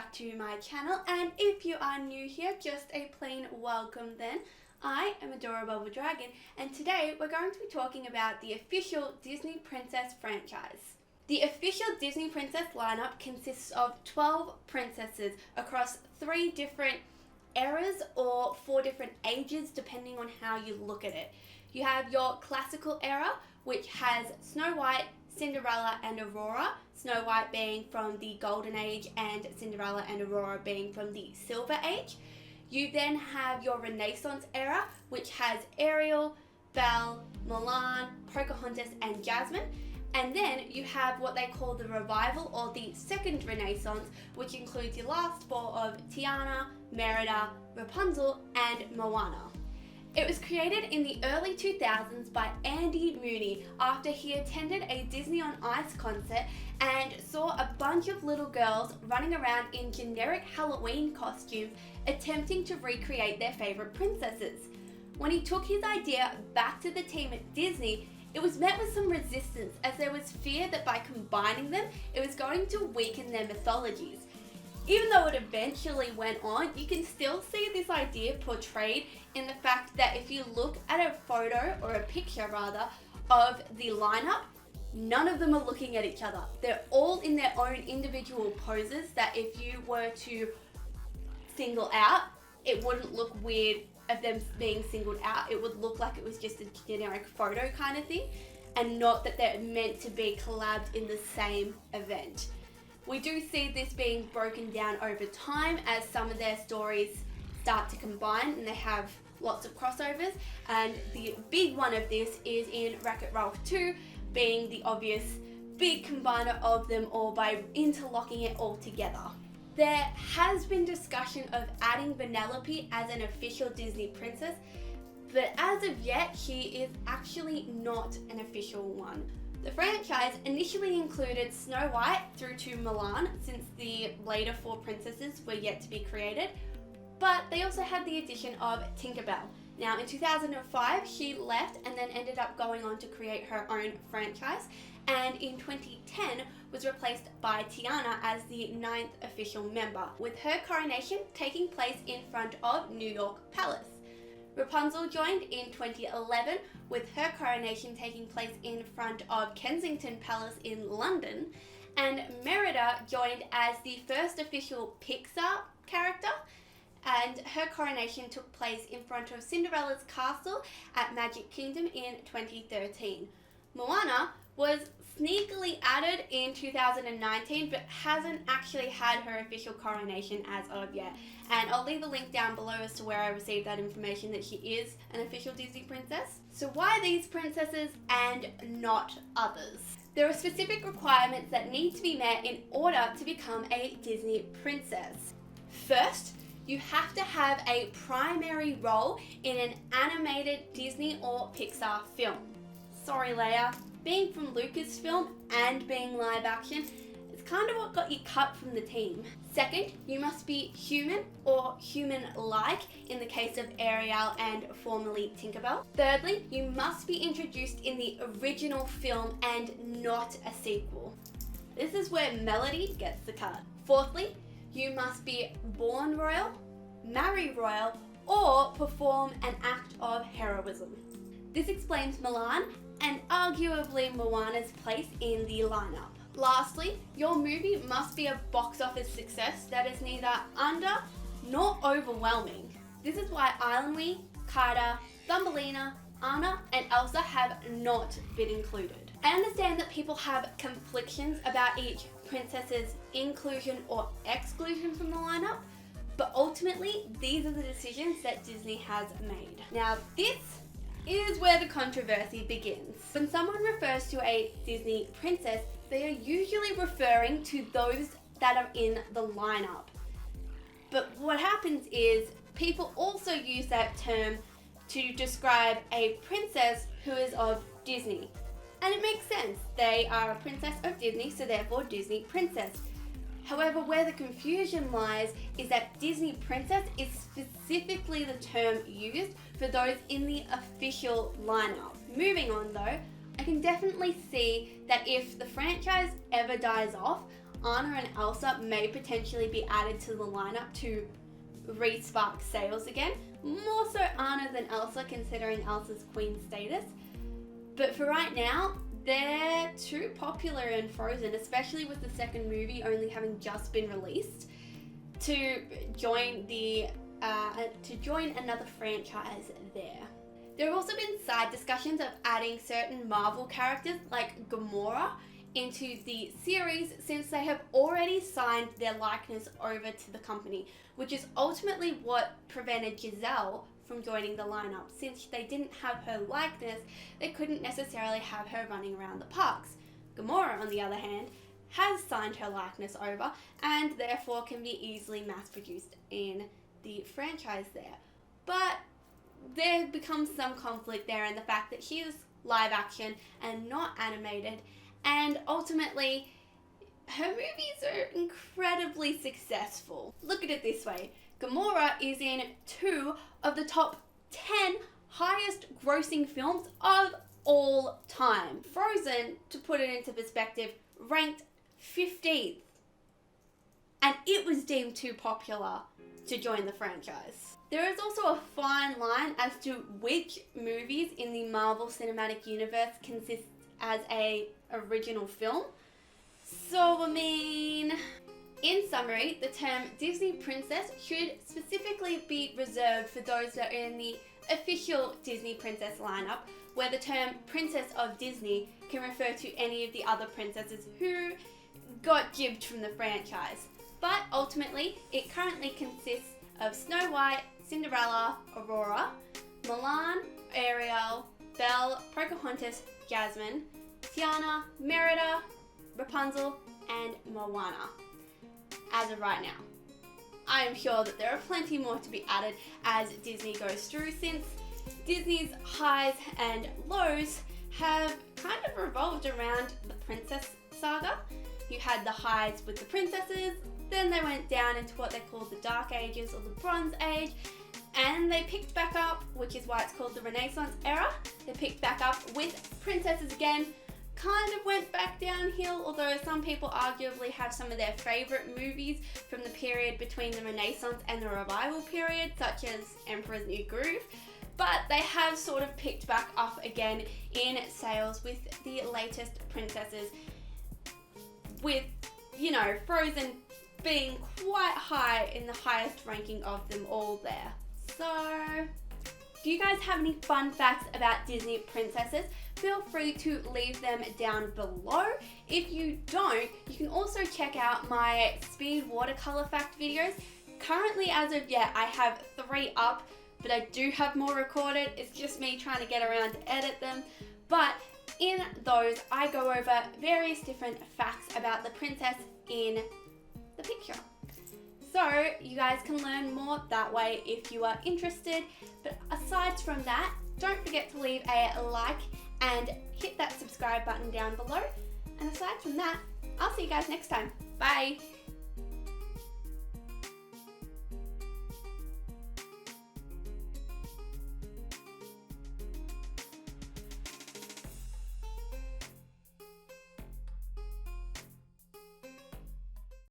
back to my channel, and if you are new here, just a plain welcome then. I am Adora Bubble Dragon, and today we're going to be talking about the official Disney Princess franchise. The official Disney Princess lineup consists of 12 princesses across 3 different eras or 4 different ages depending on how you look at it. You have your classical era, which has Snow White, Cinderella and Aurora, Snow White being from the Golden Age and Cinderella and Aurora being from the Silver Age. You then have your Renaissance era, which has Ariel, Belle, Mulan, Pocahontas and Jasmine. And then you have what they call the Revival or the Second Renaissance, which includes your last 4 of Tiana, Merida, Rapunzel and Moana. It was created in the early 2000s by Andy Mooney after he attended a Disney on Ice concert and saw a bunch of little girls running around in generic Halloween costumes attempting to recreate their favourite princesses. When he took his idea back to the team at Disney, it was met with some resistance as there was fear that by combining them, it was going to weaken their mythologies. Even though it eventually went on, you can still see this idea portrayed in the fact that if you look at a photo, or a picture rather, of the lineup, none of them are looking at each other. They're all in their own individual poses that if you were to single out, it wouldn't look weird of them being singled out. It would look like it was just a generic photo kind of thing, and not that they're meant to be collabed in the same event. We do see this being broken down over time as some of their stories start to combine and they have lots of crossovers, and the big one of this is in Wreck-It Ralph 2 being the obvious big combiner of them all by interlocking it all together. There has been discussion of adding Vanellope as an official Disney princess, but as of yet she is actually not an official one. The franchise initially included Snow White through to Mulan, since the later 4 princesses were yet to be created, but they also had the addition of Tinkerbell. Now in 2005 she left and then ended up going on to create her own franchise, and in 2010 was replaced by Tiana as the 9th official member, with her coronation taking place in front of New York Palace. Rapunzel joined in 2011, with her coronation taking place in front of Kensington Palace in London, and Merida joined as the first official Pixar character, and her coronation took place in front of Cinderella's castle at Magic Kingdom in 2013. Moana was sneakily added in 2019 but hasn't actually had her official coronation as of yet, and I'll leave a link down below as to where I received that information that she is an official Disney princess. So why these princesses and not others? There are specific requirements that need to be met in order to become a Disney princess. First, you have to have a primary role in an animated Disney or Pixar film. Sorry Leia, being from Lucasfilm and being live action, it's kind of what got you cut from the team. Second, you must be human or human-like in the case of Ariel and formerly Tinkerbell. Thirdly, you must be introduced in the original film and not a sequel. This is where Melody gets the cut. Fourthly, you must be born royal, marry royal, or perform an act of heroism. This explains Mulan and arguably Moana's place in the lineup. Lastly, your movie must be a box office success that is neither under nor overwhelming. This is why Islandly, Kaida, Thumbelina, Anna and Elsa have not been included. I understand that people have conflictions about each princess's inclusion or exclusion from the lineup, but ultimately these are the decisions that Disney has made. Now this is where the controversy begins. When someone refers to a Disney princess, they are usually referring to those that are in the lineup. But what happens is people also use that term to describe a princess who is of Disney. And it makes sense. They are a princess of Disney, so therefore Disney princess. However, where the confusion lies is that Disney princess is specifically the term used for those in the official lineup. Moving on though, I can definitely see that if the franchise ever dies off, Anna and Elsa may potentially be added to the lineup to re-spark sales again. More so Anna than Elsa, considering Elsa's queen status. But for right now, they're too popular in Frozen, especially with the second movie only having just been released, to join another franchise there. There have also been side discussions of adding certain Marvel characters like Gamora into the series, since they have already signed their likeness over to the company, which is ultimately what prevented Giselle from joining the lineup. Since they didn't have her likeness, they couldn't necessarily have her running around the parks. Gamora, on the other hand, has signed her likeness over and therefore can be easily mass produced in the franchise there. But there becomes some conflict there in the fact that she is live action and not animated, and ultimately her movies are incredibly successful. Look at it this way. Gamora is in 2 of the top 10 highest grossing films of all time. Frozen, to put it into perspective, ranked 15th. And it was deemed too popular to join the franchise. There is also a fine line as to which movies in the Marvel Cinematic Universe consist as a original film. So, in summary, the term Disney Princess should specifically be reserved for those that are in the official Disney Princess lineup, where the term Princess of Disney can refer to any of the other princesses who got jibbed from the franchise. But ultimately, it currently consists of Snow White, Cinderella, Aurora, Mulan, Ariel, Belle, Pocahontas, Jasmine, Tiana, Merida, Rapunzel, and Moana. As of right now. I am sure that there are plenty more to be added as Disney goes through, since Disney's highs and lows have kind of revolved around the princess saga. You had the highs with the princesses, then they went down into what they call the Dark Ages or the Bronze Age, and they picked back up, which is why it's called the Renaissance era. They picked back up with princesses again, kind of went back downhill, although some people arguably have some of their favourite movies from the period between the Renaissance and the Revival period, such as Emperor's New Groove. But they have sort of picked back up again in sales with the latest princesses, with, Frozen being quite high in the highest ranking of them all there. So, do you guys have any fun facts about Disney princesses? Feel free to leave them down below. If you don't, you can also check out my speed watercolor fact videos. Currently, as of yet, I have 3 up, but I do have more recorded. It's just me trying to get around to edit them. But in those, I go over various different facts about the princess in the picture. So you guys can learn more that way if you are interested. But aside from that, don't forget to leave a like and hit that subscribe button down below. And aside from that, I'll see you guys next time. Bye!